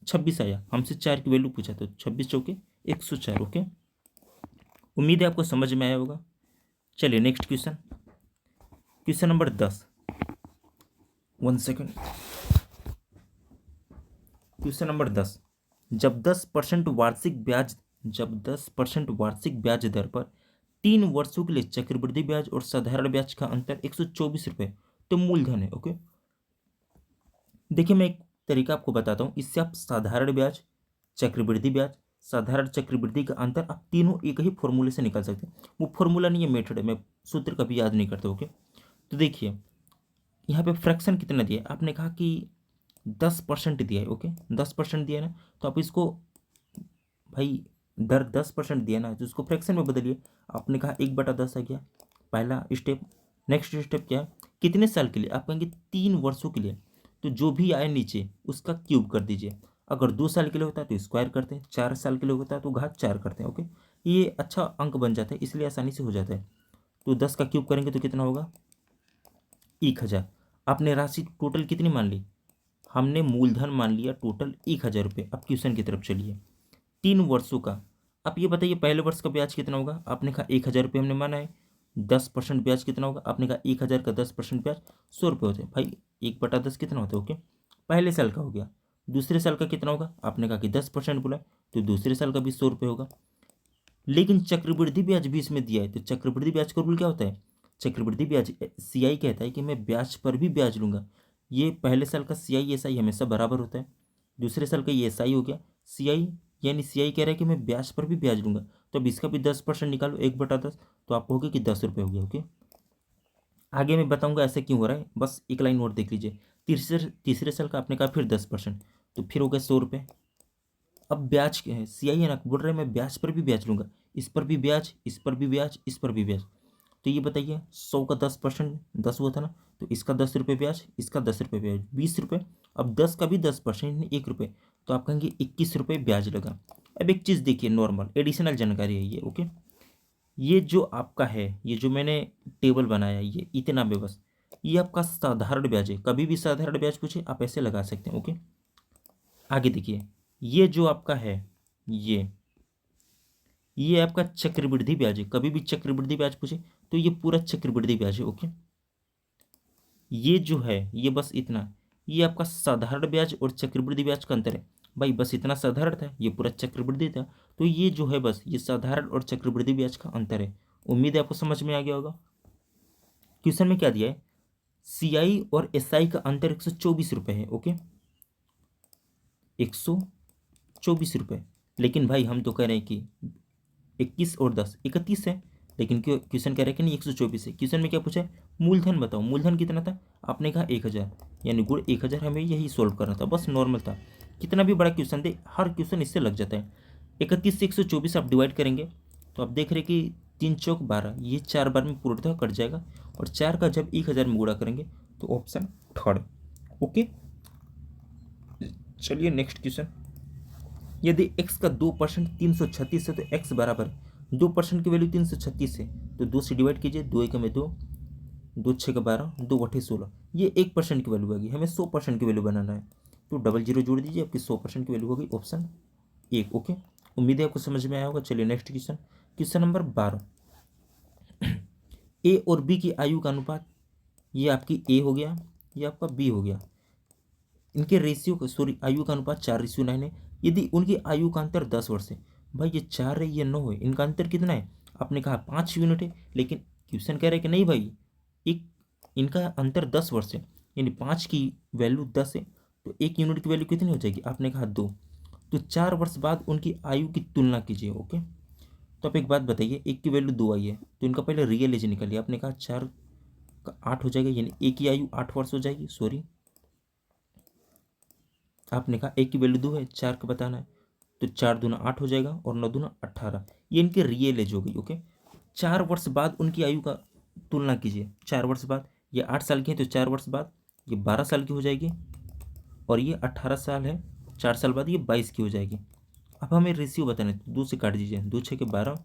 26 आया। हमसे 4 की वैल्यू पूछा तो 26 चौके 104। ओके, उम्मीद है आपको समझ में आया होगा। चलिए next question, question number 10। 1 second. Question number 10, जब 10% वार्षिक ब्याज दर पर 3 वर्षों के लिए चक्रवृद्धि ब्याज और साधारण ब्याज का अंतर 124 रुपये तो मूलधन है। ओके, देखिए मैं एक तरीका आपको बताता हूँ, इससे आप साधारण ब्याज, चक्रवृद्धि ब्याज, साधारण चक्रवृद्धि का अंतर आप तीनों एक ही फॉर्मूले से निकाल सकते हैं। वो फॉर्मूला नहीं है, मेथड है, मैं सूत्र कभी याद नहीं करता। ओके, तो देखिए यहाँ पे फ्रैक्शन कितना दिया है, आपने कहा कि 10% दिया है। ओके, 10% दिया है ना, तो आप इसको भाई दर 10% दिया ना, तो उसको फ्रैक्शन में बदलिए। आपने कहा 1/10 आ गया पहला स्टेप। नेक्स्ट स्टेप क्या है, कितने साल के लिए, आप कहेंगे 3 वर्षों के लिए, तो जो भी आए नीचे उसका क्यूब कर दीजिए। अगर 2 साल के लिए होता है तो स्क्वायर करते हैं, 4 साल के लिए होता है तो घात 4 करते हैं। ओके, ये अच्छा अंक बन जाता है, इसलिए आसानी से हो जाता है। तो 10 का क्यूब करेंगे तो कितना होगा, 1000। आपने राशि टोटल कितनी मान ली, हमने मूलधन मान लिया टोटल 1000 रुपये। अब क्वेश्चन की तरफ चलिए, 3 वर्षों का। आप ये बताइए पहले वर्ष का ब्याज कितना होगा, आपने कहा 1000 रुपये हमने माना है। 10% ब्याज कितना होगा, आपने कहा 1000 का 10% ब्याज 100 रुपये होते हैं। भाई 1/10 कितना होता है। ओके, पहले साल का हो गया। दूसरे साल का कितना होगा, आपने कहा कि 10% बोला, तो दूसरे साल का भी 100 रुपये होगा। लेकिन चक्रवृद्धि ब्याज भी इसमें दिया है, तो चक्रवृद्धि ब्याज का रूल क्या होता है, चक्रवृद्धि ब्याज CI कहता है कि मैं ब्याज पर भी ब्याज लूंगा। ये पहले साल का CI SI हमेशा बराबर होता है, दूसरे साल का ये SI हो गया, CI यानी CI कह रहा है कि मैं ब्याज पर भी ब्याज लूंगा। तो अब इसका भी 10% निकालो, 1/10, तो आपको होगा कि 10 रुपये हो गया। ओके, आगे मैं बताऊंगा ऐसे क्यों हो रहा है, बस एक लाइन और देख लीजिए। तीसरे साल का आपने कहा फिर 10%, तो फिर हो गया 100 रुपये। अब ब्याज क्या है, CI है ना, बोल रहे हैं मैं ब्याज पर भी ब्याज लूंगा, इस पर भी ब्याज, इस पर भी ब्याज, इस पर भी ब्याज। तो ये बताइए 100 का 10%, 10 हुआ था ना, तो इसका 10 रुपये ब्याज, इसका 10 रुपये ब्याज, 20 रुपये। अब 10 का भी 10% 1 रुपये, तो आप कहेंगे 21 रुपये ब्याज लगा। अब एक चीज़ देखिए, नॉर्मल एडिशनल जानकारी है ये। ओके, ये जो आपका है, ये जो मैंने टेबल बनाया ये इतना में बस, ये आपका साधारण ब्याज है। कभी भी साधारण ब्याज पूछे आप ऐसे लगा सकते हैं। ओके, आगे देखिए, ये जो आपका है ये आपका चक्रवृद्धि ब्याज है। कभी भी चक्रवृद्धि ब्याज पूछे तो ये पूरा चक्रवृद्धि ब्याज है। ओके, ये जो है ये बस इतना, ये आपका साधारण ब्याज और चक्रवृद्धि ब्याज का अंतर है। भाई बस इतना साधारण था, ये पूरा चक्रवृद्धि था, तो ये जो है बस ये साधारण और चक्रवृद्धि ब्याज का अंतर है। उम्मीद है आपको समझ में आ गया होगा। क्वेश्चन में क्या दिया है, CI और SI का अंतर 124 रुपये है। ओके, 124 रुपये। लेकिन भाई हम तो कह रहे हैं कि 21 और 10 31 है, लेकिन क्यों क्वेश्चन कह रहे हैं कि नहीं 124 है। क्वेश्चन में क्या पूछा है, मूलधन बताओ, मूलधन कितना था, आपने कहा 1000, यानी गुण 1000, हमें यही सोल्व करना था, बस नॉर्मल था। कितना भी बड़ा क्वेश्चन दे, हर क्वेश्चन इससे लग जाता है। 31 से 124 आप डिवाइड करेंगे तो आप देख रहे कि 3 चौक 12, ये 4 बार में पूर्णतः कट जाएगा, और 4 का जब 1000 में गुणा करेंगे तो ऑप्शन थर्ड। ओके, चलिए नेक्स्ट क्वेश्चन। यदि x का 2% 336 है तो x बराबर 2% की वैल्यू 336 है, तो 2 से डिवाइड कीजिए, 2 एक में 2, 2 छः का 12, 2 अठे 16, ये 1% की वैल्यू आएगी, हमें 100% की वैल्यू बनाना है, तो डबल जीरो जोड़ दीजिए, आपकी 100% की वैल्यू होगी ऑप्शन 1। ओके, उम्मीद है आपको समझ में आया होगा। चलिए नेक्स्ट क्वेश्चन, क्वेश्चन नंबर 12। ए और बी की आयु का अनुपात, ये आपकी ए हो गया, ये आपका बी हो गया, इनके रेशियो, सॉरी आयु का अनुपात 4:9 है। यदि उनकी आयु का अंतर 10 वर्ष है, भाई ये 4 है ये 9 है, इनका अंतर कितना है, आपने कहा 5 यूनिट है, लेकिन क्वेश्चन कह रहे हैं कि नहीं भाई, एक इनका अंतर 10 वर्ष है, यानी 5 की वैल्यू 10 है, तो 1 यूनिट की वैल्यू कितनी हो जाएगी, आपने कहा 2, तो 4 वर्ष बाद उनकी आयु की तुलना कीजिए। ओके, तो आप एक बात बताइए, एक की वैल्यू 2 आई है, तो इनका पहले रियल एज निकालिए, आपने कहा 4 का 8 हो जाएगा, यानी एक की आयु 8 वर्ष हो जाएगी, सॉरी आपने कहा एक की वैल्यू 2 है, 4 का बताना है, तो 4 दूना 8 हो जाएगा, और 9 दूना 18, ये इनकी रियल एज हो गई। ओके, 4 वर्ष बाद उनकी आयु का तुलना कीजिए, 4 वर्ष बाद, ये 8 साल की है, तो 4 वर्ष बाद ये 12 साल की हो जाएगी, और ये 18 साल है, 4 साल बाद ये 22 की हो जाएगी। अब हमें रेशियो बताना है, तो 2 से काट दीजिए, 2 छः के 12,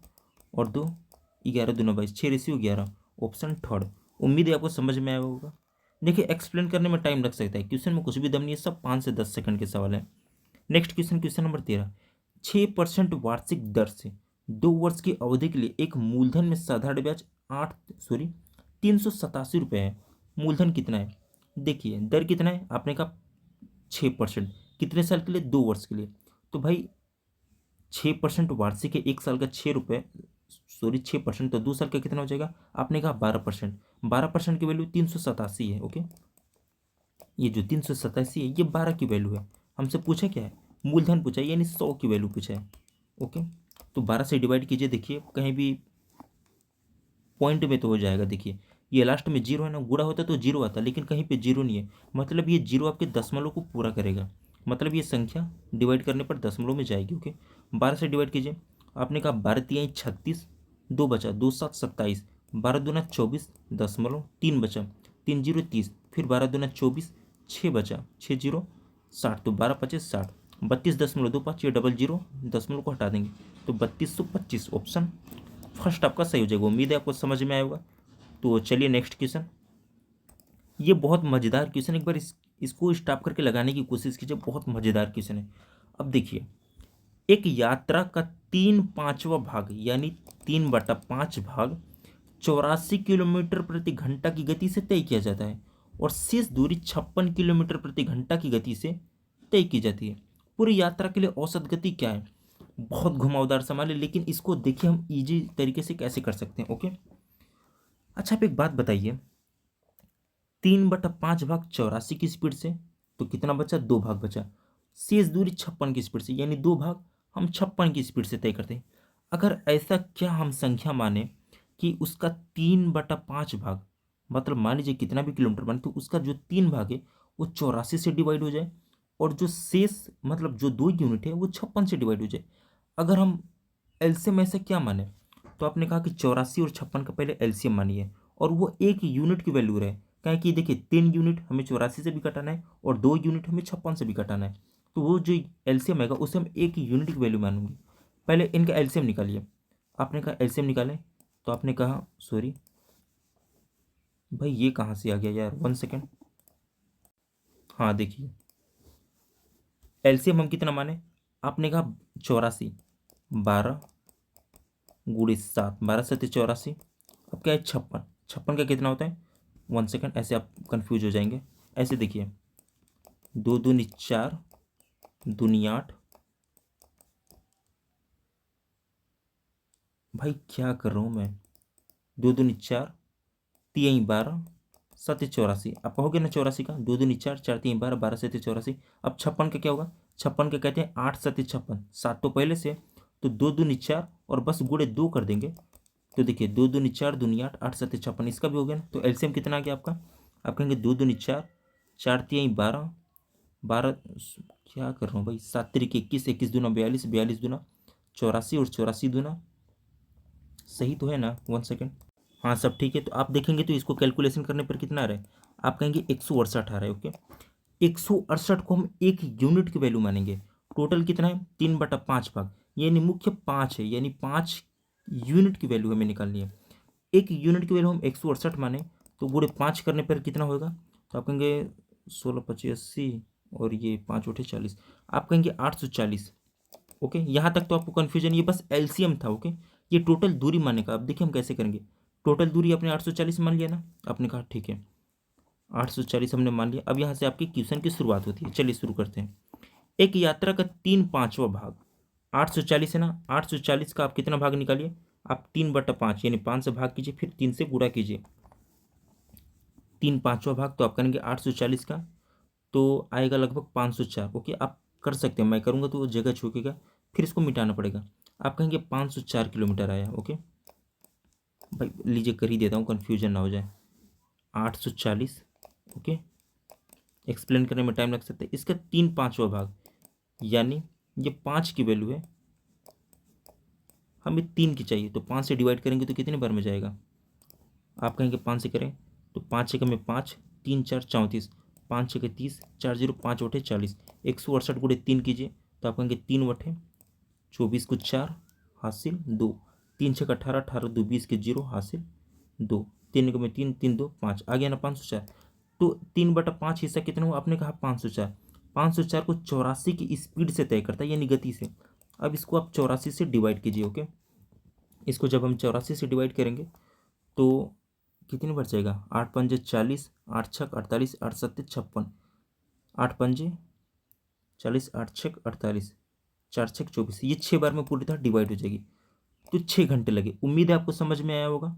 और 2 11 दूना 22, 6 रेशियो 11, ऑप्शन थर्ड। उम्मीद है आपको समझ में आया होगा। देखिए एक्सप्लेन करने में टाइम लग सकता है, क्वेश्चन में कुछ भी दम नहीं है, सब 5 से 10 सेकंड के सवाल है। Next question, question number 13। 6% वार्षिक दर से 2 वर्ष की अवधि के लिए एक मूलधन में साधारण ब्याज 387 रुपये है, मूलधन कितना है, देखिए दर कितना है, आपने कहा 6%, कितने साल के लिए, 2 वर्ष के लिए, तो भाई 6% वार्षिक है, 1 साल का 6 रुपये, सॉरी 6%, तो 2 साल का कितना हो जाएगा, आपने कहा 12%, 12% की वैल्यू 387 है। ओके, ये जो 387 है ये 12 की वैल्यू है, हमसे पूछा क्या है, मूलधन पूछा है, यानी 100 की वैल्यू पूछा है। ओके, तो 12 से डिवाइड कीजिए, देखिए कहीं भी पॉइंट में तो हो जाएगा, देखिए ये लास्ट में जीरो है ना, गुणा होता तो जीरो आता, लेकिन कहीं पे जीरो नहीं है, मतलब ये जीरो आपके दशमलव को पूरा करेगा, मतलब ये संख्या डिवाइड करने पर दशमलव में जाएगी। ओके, 12 से डिवाइड कीजिए, आपने कहा 12 तिहाई 36, 2 बचा, 2 7 27, 12 दूना 24, दशमलव 3 बचा, 3 जीरो 30, फिर 12 दूना 24, 6 बचा, 6 जीरो 60, तो 12 पचे 60, 32.25, ये डबल जीरो दशमलव को हटा देंगे, तो 3225, ऑप्शन फर्स्ट आपका सही हो जाएगा। उम्मीद है आपको समझ में आएगा। तो चलिए नेक्स्ट क्वेश्चन, ये बहुत मज़ेदार क्वेश्चन, एक बार इसको स्टॉप करके लगाने की कोशिश कीजिए, बहुत मज़ेदार क्वेश्चन है। अब देखिए, एक यात्रा का 3/5वां भाग, यानी 3/5 भाग 84 किलोमीटर प्रति घंटा की गति से तय किया जाता है, और शेष दूरी 56 किलोमीटर प्रति घंटा की गति से तय की जाती है। पूरी यात्रा के लिए औसत गति क्या है, बहुत घुमावदार सवाल है, लेकिन इसको देखिए हम इजी तरीके से कैसे कर सकते हैं। ओके, अच्छा आप एक बात बताइए, 3/5 भाग 84 की स्पीड से, तो कितना बचा, 2 भाग बचा, शेष दूरी 56 की स्पीड से, यानी 2 भाग हम 56 की स्पीड से तय करते हैं। अगर ऐसा क्या हम संख्या माने कि उसका 3/5 भाग, मतलब मान लीजिए कितना भी किलोमीटर बने, तो उसका जो 3 भाग है वो 84 से डिवाइड हो जाए, और जो शेष मतलब जो 2 यूनिट है वो 56 से डिवाइड हो जाए। अगर हम एलसीएम ऐसा क्या माने, तो आपने कहा कि 84 और 56 का पहले एलसीएम मानिए, और वो 1 यूनिट की वैल्यू रहे, क्या कि देखिए 3 यूनिट हमें 84 से भी कटाना है, और 2 यूनिट हमें 56 से भी कटाना है, तो वो जो एलसीएम आएगा उसे हम 1 यूनिट की वैल्यू मानूंगी। पहले इनका एलसीएम निकालिए, आपने कहा एलसीएम निकालें, तो आपने कहा सॉरी भाई ये कहाँ से आ गया यार, 1 सेकेंड, हाँ देखिए एलसीएम हम कितना माने, आपने कहा 84, 12 गुड़े 7, 12 7 84, अब क्या है 56, 56 का कितना होता है, 1 सेकेंड, ऐसे आप कंफ्यूज हो जाएंगे, ऐसे देखिए 2 दूनी 4, दूनी 8, भाई क्या कर रहा हूँ मैं, 2 दूनी 4, 3 12, 7 84, आप कहोगे ना 84 का, 2 दूनी 4, 4 3 12, 12 7 84, अब 56 का क्या होगा, 56 के कहते हैं 8 7 56, 7 तो पहले से, तो 2 दूनी 4 और बस गुणे 2 कर देंगे। तो देखिए 2 दूनी 4 दूनी 8, 8 7 56, इसका भी हो गया ना। तो एलसीएम कितना आ गया आपका? आप कहेंगे 2 दूनी 4, 4 तिहाई 12, 12 क्या कर रहा हूँ भाई, 7 तरीके 21, 21 दूना 42, 42 दूना 84 और 84 दूना, सही तो है ना? 1 सेकेंड। हाँ सब ठीक है। तो आप देखेंगे तो इसको कैलकुलेशन करने पर कितना आ रहा है? आप कहेंगे 168 आ रहा है। ओके, 168 को हम एक यूनिट की वैल्यू मानेंगे। टोटल कितना है? 3/5 भाग, यानी मुख्य 5 है, यानी 5 यूनिट की वैल्यू हमें निकालनी है। एक यूनिट की वैल्यू हम 168 माने, तो गुणे 5 करने पर कितना होगा? तो आप कहेंगे 16 25 80 और ये 5 उठे 40, आप कहेंगे 840। ओके, यहाँ तक तो आपको कन्फ्यूजन, ये बस एलसीएम था। ओके, ये टोटल दूरी मानने का। अब देखिए हम कैसे करेंगे। टोटल दूरी आपने 840 मान लिया ना, आपने कहा ठीक है 840 हमने मान लिया। अब यहाँ से आपकी क्वेश्चन की शुरुआत होती है। चलिए शुरू करते हैं। एक यात्रा का 3/5वां भाग 840 है ना, 840 का आप कितना भाग निकालिए? आप 3/5 यानी 5 से भाग कीजिए, फिर 3 से गुणा कीजिए। 3/5वां भाग तो आप करेंगे 840 का, तो आएगा लगभग 504। ओके, आप कर सकते हैं, मैं करूँगा तो वो जगह छूकेगा, फिर इसको मिटाना पड़ेगा। आप कहेंगे 504 किलोमीटर आया। ओके भाई, लीजिए कर ही देता हूँ, कन्फ्यूजन ना हो जाए। 840, ओके, एक्सप्लेन करने में टाइम लग सकता है। इसका 3/5वां भाग, यानी ये 5 की वैल्यू है, हमें 3 की चाहिए, तो 5 से डिवाइड करेंगे तो कितने बार में जाएगा? आप कहेंगे 5 से करें, तो 5 छः में 5, 3 4 34, 5 छः 30, 4 0 5 वटे 40, 168 गुणे 3 कीजिए, तो आप कहेंगे 3 वटे 24 को 4 हासिल 2, 3 छः 18, 18 2 20 के 0 हासिल 2, 3 को में 3, 3 2 5 आ गया ना 504। तो 3/5 हिस्सा कितना हुआ? आपने कहा 504। 504 को 84 की स्पीड से तय करता है, यानी गति से। अब इसको आप 84 से डिवाइड कीजिए। ओके, इसको जब हम 84 से डिवाइड करेंगे तो कितनी बढ़ जाएगा? 8 पंजे 40, 8 छक 48, 8 सत्ते 56, 8 पंजे 40, 8 छक 48, 4 छक 24, ये 6 बार में पूरी तरह डिवाइड हो जाएगी। तो 6 घंटे लगे। उम्मीद है आपको समझ में आया होगा।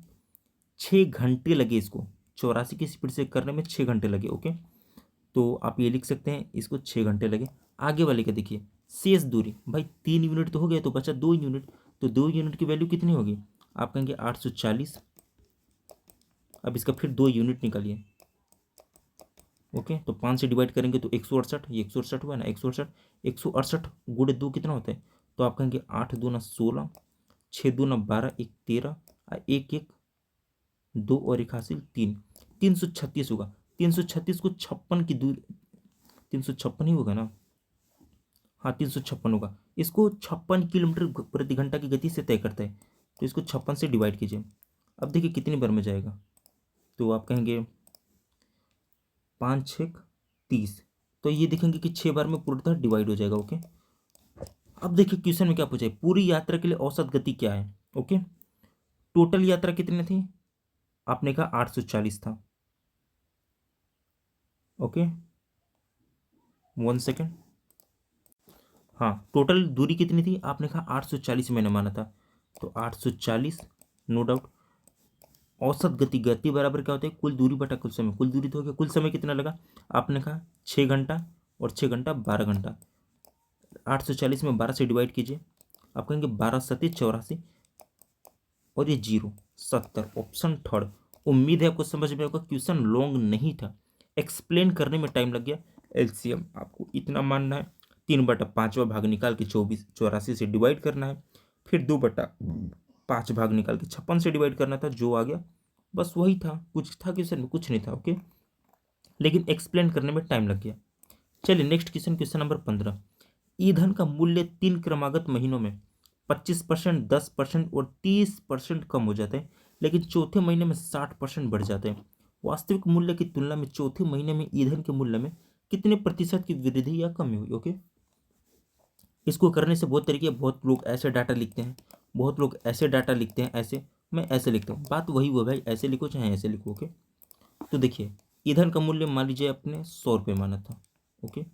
6 घंटे लगे इसको 84 की स्पीड से करने में, 6 घंटे लगे। ओके, तो आप ये लिख सकते हैं, इसको 6 घंटे लगे। आगे वाले का देखिए, शेष दूरी भाई 3 यूनिट तो हो गया, तो बचा 2 यूनिट, तो 2 यूनिट की वैल्यू कितनी होगी? आप कहेंगे 840। अब इसका फिर 2 यूनिट निकालिए। ओके, तो 5 से डिवाइड करेंगे तो 168, ये 168 हुआ ना, 168, 168 गुणे 2 कितना होता है? तो आप कहेंगे 8 दूना 16, 6 दूना 12, 1 13, 1 1 2 और 1 हासिल 3, 336 होगा। 336 को 56 की दूरी, 356 ही होगा ना? हाँ 356 होगा। इसको 56 किलोमीटर प्रति घंटा की गति से तय करता है, तो इसको 56 से डिवाइड कीजिए। अब देखिए कितनी बार में जाएगा। तो आप कहेंगे 5 6 30, तो ये देखेंगे कि 6 बार में पूर्णतः डिवाइड हो जाएगा। ओके, अब देखिए क्वेश्चन में क्या पूछा है, पूरी यात्रा के लिए औसत गति क्या है? ओके, टोटल यात्रा कितनी थी? आपने कहा 840 था। Okay, 1 second. हाँ, टोटल दूरी कितनी थी? आपने कहा 840 मैंने माना था, तो 840 नो डाउट। औसत गति, गति बराबर क्या होता है? कुल दूरी बटा कुल समय। कुल दूरी तो हो गया, कुल समय कितना लगा? आपने कहा 6 घंटा, और 6 घंटा 12 घंटा। 840 में 12 से डिवाइड कीजिए, आप कहेंगे 12 सत्ती 84, और ये 0 70, ऑप्शन थर्ड। उम्मीद है आपको समझ में होगा, क्वेश्चन लॉन्ग नहीं था, एक्सप्लेन करने में टाइम लग गया। एलसीएम आपको इतना मानना है, 3/5वां भाग निकाल के 84 से डिवाइड करना है, फिर 2/5 भाग निकाल के 56 से डिवाइड करना था, जो आ गया बस वही था। कुछ था क्वेश्चन में? कुछ नहीं था। ओके, लेकिन एक्सप्लेन करने में टाइम लग गया। चलिए नेक्स्ट क्वेश्चन, क्वेश्चन नंबर 15। ईंधन का मूल्य 3 क्रमागत महीनों में 25%, 10% और 30% कम हो जाता है, लेकिन चौथे महीने में 60% बढ़ जाता है। वास्तविक मूल्य की तुलना में चौथे महीने में ईंधन के मूल्य में कितने प्रतिशत की वृद्धि या कमी हुई? ओके, इसको करने से बहुत तरीके, बहुत लोग ऐसे डाटा लिखते हैं, बहुत लोग ऐसे डाटा लिखते हैं, ऐसे, मैं ऐसे लिखता हूँ, बात वही हुआ भाई, ऐसे लिखो चाहे ऐसे लिखो। ओके, तो देखिए ईंधन का मूल्य मान लीजिए आपने 100 रुपये माना था। ओके,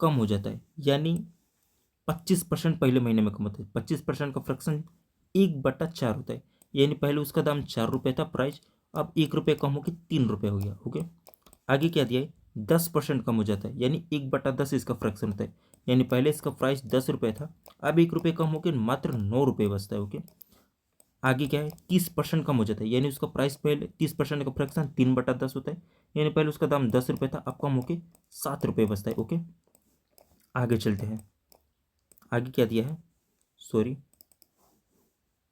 कम हो जाता है, यानी 25% पहले महीने में कम होता है। 25% का फ्रैक्शन 1/4 होता है, यानी पहले उसका दाम 4 रुपये था प्राइस, अब 1 रुपये कम होकर 3 रुपये हो गया। ओके, आगे क्या दिया है? 10% कम हो जाता है, यानी 1/10 इसका फ्रैक्शन होता है। यानी पहले इसका प्राइस 10 रुपये था, अब 1 रुपये कम होकर मात्र 9 रुपये बचता है। ओके, आगे क्या है, 30% कम हो जाता है, यानी उसका प्राइस पहले 30% का फ्रैक्शन 3/10 होता है, यानी पहले उसका दाम 10 रुपये था, अब कम होके 7 रुपये बचता है। ओके, आगे चलते हैं। आगे क्या दिया है, सॉरी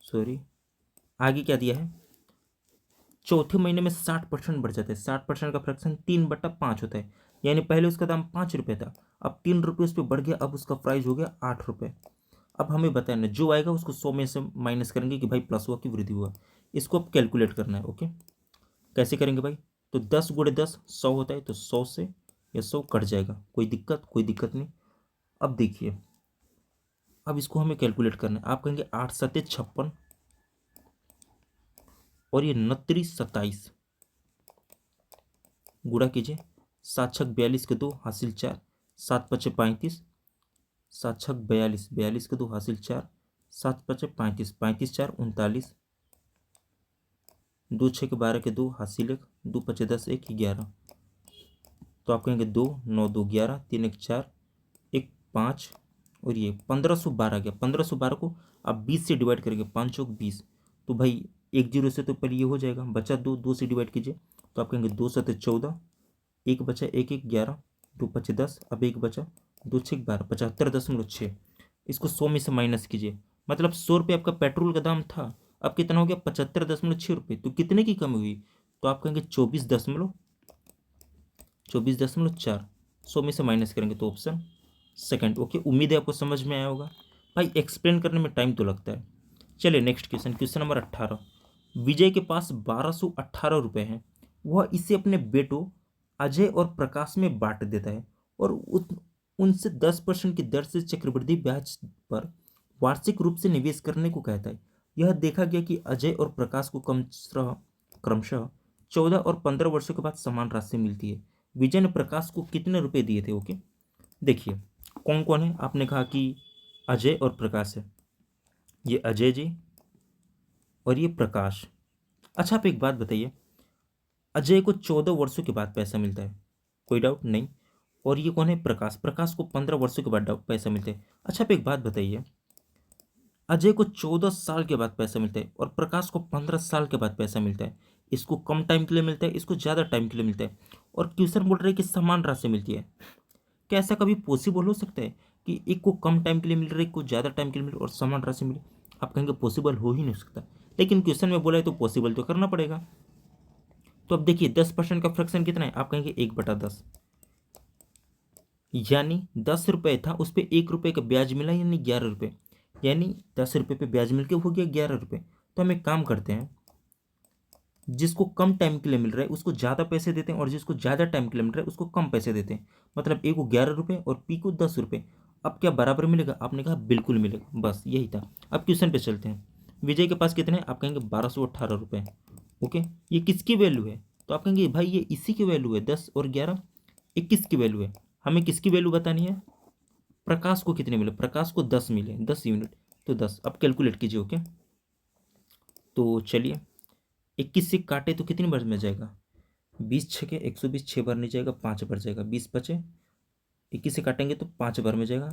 सॉरी, आगे क्या दिया है, चौथे महीने में 60% बढ़ जाता है। 60% का फ्रैक्शन 3/5 होता है, यानी पहले उसका दाम 5 रुपये था, अब 3 रुपये उस पर बढ़ गया, अब उसका प्राइस हो गया 8 रुपये। अब हमें बताना जो आएगा उसको 100 में से माइनस करेंगे कि भाई प्लस हुआ कि वृद्धि हुआ, इसको अब कैलकुलेट करना है। ओके, कैसे करेंगे भाई, तो 10 × 10 100 होता है, तो 100 से ये 100 कट जाएगा, कोई दिक्कत, कोई दिक्कत नहीं। अब देखिए, अब इसको हमें कैलकुलेट करना है। आप कहेंगे 8×7 = 56 और ये 29×27 गुणा कीजिए, 7×6 = 42 के 2 हासिल 4, 7×5 = 35, 7×6 = 42, 42 के 2 हासिल 4, 7×5 = 35, 35×4 = 39, 2×6 = 12 के 2 हासिल 1, 2×5 = 10, 1 = 11। तो आप कहेंगे 2, 9, 2 11, 3 1 4, 1 5 और ये 1512 गया। 1512 को आप 20 से डिवाइड करेंगे, 5 चौक 20, तो भाई 1 0 से तो पहले ये हो जाएगा, बचा 2, 2 से डिवाइड कीजिए, तो आप कहेंगे 2 7 14, 1 बचा, 1 1 11, 2 5 10, अब 1 बचा, 2 6 12, 75.6। इसको 100 में से माइनस कीजिए, मतलब 100 रुपये आपका पेट्रोल का दाम था, अब कितना हो गया, 75.6 रुपये। तो कितने की कमी हुई, तो आप कहेंगे 24.4। 100 में से माइनस करेंगे तो ऑप्शन सेकंड। ओके, उम्मीद है आपको समझ में आया होगा। भाई एक्सप्लेन करने में टाइम तो लगता है। चलिए नेक्स्ट क्वेश्चन, क्वेश्चन नंबर 18। विजय के पास 1218 रुपये हैं, वह इसे अपने बेटों अजय और प्रकाश में बांट देता है और उनसे 10% की दर से चक्रवृद्धि ब्याज पर वार्षिक रूप से निवेश करने को कहता है। यह देखा गया कि अजय और प्रकाश को क्रमशः 14 और 15 वर्षों के बाद समान राशि मिलती है। विजय ने प्रकाश को कितने रुपए दिए थे। ओके, देखिए कौन कौन है, आपने कहा कि अजय और प्रकाश है, ये अजय जी और ये प्रकाश। अच्छा आप एक बात बताइए, अजय को 14 वर्षों के बाद पैसा मिलता है, कोई डाउट नहीं, और ये कौन है, प्रकाश, प्रकाश को 15 वर्षों के बाद पैसा मिलता है। अच्छा आप एक बात बताइए, अजय को 14 साल के बाद पैसा मिलता है और प्रकाश को 15 साल के बाद पैसा मिलता है, इसको कम टाइम के लिए मिलता है, इसको ज़्यादा टाइम के लिए मिलता है, और क्वेश्चन बोल रहे हैं कि समान राशि मिलती है। क्या ऐसा कभी पॉसिबल हो सकता है कि एक को कम टाइम के लिए मिल रहा है, एक को ज़्यादा टाइम के लिए मिल रहा है और समान राशि मिले। आप कहेंगे पॉसिबल हो ही नहीं सकता, लेकिन क्वेश्चन में बोला है तो पॉसिबल तो करना पड़ेगा। तो अब देखिए 10% का फ्रैक्शन कितना है, आप कहेंगे 1/10, यानी 10 रुपये था, उस पर 1 रुपये का ब्याज मिला, यानी 11 रुपये, यानी 10 रुपये पे ब्याज मिलके हो गया 11 रुपये। तो हम एक काम करते हैं, जिसको कम टाइम के लिए मिल रहा है उसको ज़्यादा पैसे देते हैं और जिसको ज़्यादा टाइम के लिए मिल रहा है उसको कम पैसे देते हैं, मतलब ए को 11 रुपये और पी को 10 रुपये। अब क्या बराबर मिलेगा, आपने कहा बिल्कुल मिलेगा, बस यही था। अब क्वेश्चन पे चलते हैं, विजय के पास कितने हैं, आप कहेंगे 1218 रुपये। ओके, ये किसकी वैल्यू है, तो आप कहेंगे भाई ये इसी की वैल्यू है, 10 और 11 21 की वैल्यू है। हमें किसकी वैल्यू बतानी है, प्रकाश को कितने मिले, प्रकाश को 10 मिले, 10 यूनिट, तो 10। अब कैलकुलेट कीजिए। ओके, तो चलिए 21 से काटे तो कितनी बार में जाएगा, 20 छः के 120, 6 बार नहीं जाएगा, 5 बार जाएगा, 20 बचे, 21 से काटेंगे तो 5 बार में जाएगा,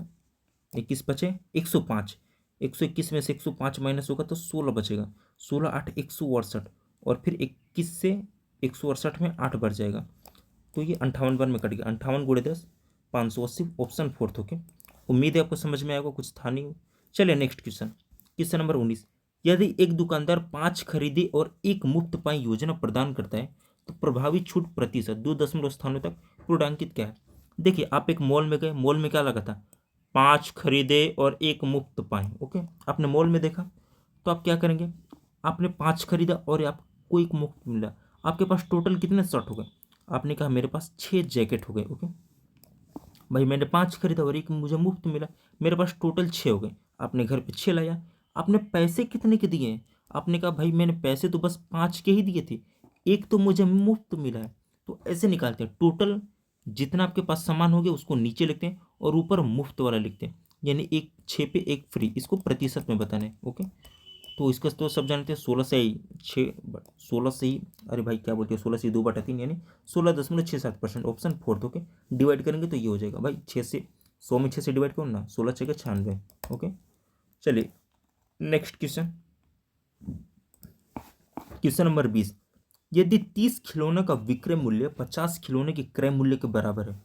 21 बचे 105, 121 में से 105 माइनस होगा तो 16 बचेगा, 16 8 168, और फिर 21 से 168 में 8 बार जाएगा, तो ये 58 बार में कट गया, 58 × 10 580, ऑप्शन फोर्थ। ओके, उम्मीद है आपको समझ में आएगा, कुछ था नहीं। चलिए नेक्स्ट क्वेश्चन, क्वेश्चन नंबर 19। यदि एक दुकानदार 5 खरीदे और 1 मुफ्त पाई योजना प्रदान करता है तो प्रभावी छूट प्रतिशत 2 दशमलव स्थानों तक पूर्णांकित क्या है। देखिए आप एक मॉल में गए, मॉल में क्या लगा था, 5 खरीदे और 1 मुफ्त पाए। ओके, आपने मॉल में देखा, तो आप क्या करेंगे, आपने 5 खरीदा और आपको 1 मुफ्त मिला, आपके पास टोटल कितने शर्ट हो गए, आपने कहा मेरे पास 6 जैकेट हो गए। ओके भाई, मैंने 5 खरीदा और 1 मुझे मुफ्त मिला, मेरे पास टोटल 6 हो गए, आपने घर पे 6 लाया। आपने पैसे कितने के दिए हैं, आपने कहा भाई मैंने पैसे तो बस 5 के ही दिए थे, 1 तो मुझे मुफ्त मिला है। तो ऐसे निकालते हैं, टोटल जितना आपके पास सामान हो गया उसको नीचे लिखते हैं और ऊपर मुफ्त वाला लिखते हैं, यानी एक 6 पे 1 फ्री, इसको प्रतिशत में बताना है। ओके, तो इसका तो सब जानते हैं 16 से ही, अरे भाई क्या बोलते हैं, 16 से 2/3 यानी 16.67%, ऑप्शन फोर्थ। ओके, डिवाइड करेंगे तो ये हो जाएगा भाई 6 से 100 में 6 से डिवाइड करो ना, 16 6 96। ओके, चलिए नेक्स्ट क्वेश्चन, क्वेश्चन नंबर 20। यदि 30 खिलौने का विक्रय मूल्य 50 खिलौने के क्रय मूल्य के बराबर है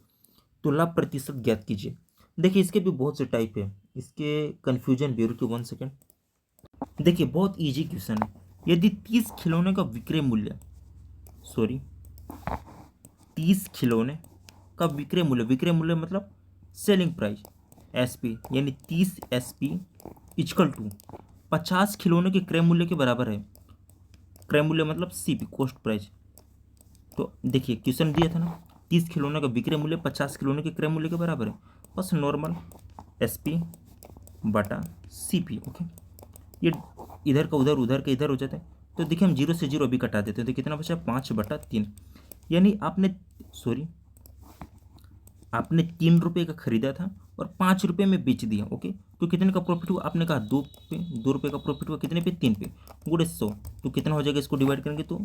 तो लाभ प्रतिशत ज्ञात कीजिए। देखिए इसके भी बहुत से टाइप है, इसके कन्फ्यूजन भी, रुकिए 1 सेकेंड। देखिए बहुत इजी क्वेश्चन है। यदि 30 खिलौने का विक्रय मूल्य, सॉरी 30 खिलौने का विक्रय मूल्य मतलब सेलिंग प्राइस, एसपी, यानी 30 एसपी इक्वल टू 50 खिलौने के क्रय मूल्य के बराबर है। क्रय मूल्य मतलब सीपी, कॉस्ट प्राइस। तो देखिए क्वेश्चन दिया था ना, 30 खिलौने का विक्रय मूल्य 50 खिलौने के क्रय मूल्य के बराबर है, बस नॉर्मल एसपी बटा सीपी। ओके, ये इधर का उधर, उधर का इधर हो जाता है, तो देखिए हम 0 से 0 अभी कटा देते हैं, तो कितना बचा 5/3, यानी आपने 3 रुपये का खरीदा था और 5 रुपये में बेच दिया। ओके, तो कितने का प्रॉफिट हुआ, आपने कहा 2 पे, 2 रुपये का प्रॉफिट हुआ, कितने पे 3 पे, गुड़े 100, तो कितना हो जाएगा, इसको डिवाइड करेंगे तो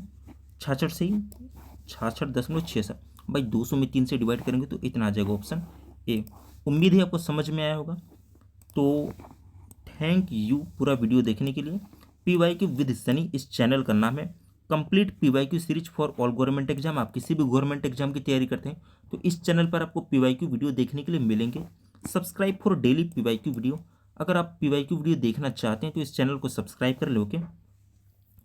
66 से ही 66.67, भाई 200 में 3 से डिवाइड करेंगे तो इतना आ जाएगा, ऑप्शन ए। उम्मीद है आपको समझ में आया होगा। तो थैंक यू पूरा वीडियो देखने के लिए। PYQ विद सनी इस चैनल का नाम है। Complete PYQ series for all government exam. आप किसी भी गवर्नमेंट एग्जाम की तैयारी करते हैं तो इस चैनल पर आपको PYQ वीडियो देखने के लिए मिलेंगे। Subscribe for daily PYQ video. अगर आप PYQ वीडियो देखना चाहते हैं तो इस चैनल को सब्सक्राइब कर लो। Okay,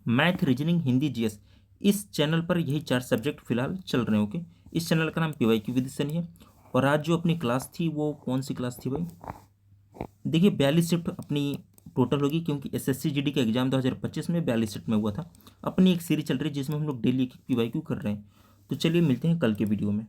math, reasoning, Hindi, GS, इस चैनल पर यही 4 सब्जेक्ट फिलहाल चल रहे हैं। ओके, इस चैनल का नाम PYQ विद सनी है। और आज जो अपनी क्लास थी वो कौन सी क्लास थी भाई, देखिए 42 शिफ्ट अपनी टोटल होगी, क्योंकि SSC GD का एग्जाम 2025 में 42 शिफ्ट में हुआ था। अपनी एक सीरीज चल रही है जिसमें हम लोग डेली एक PYQ कर रहे हैं। तो चलिए मिलते हैं कल के वीडियो में।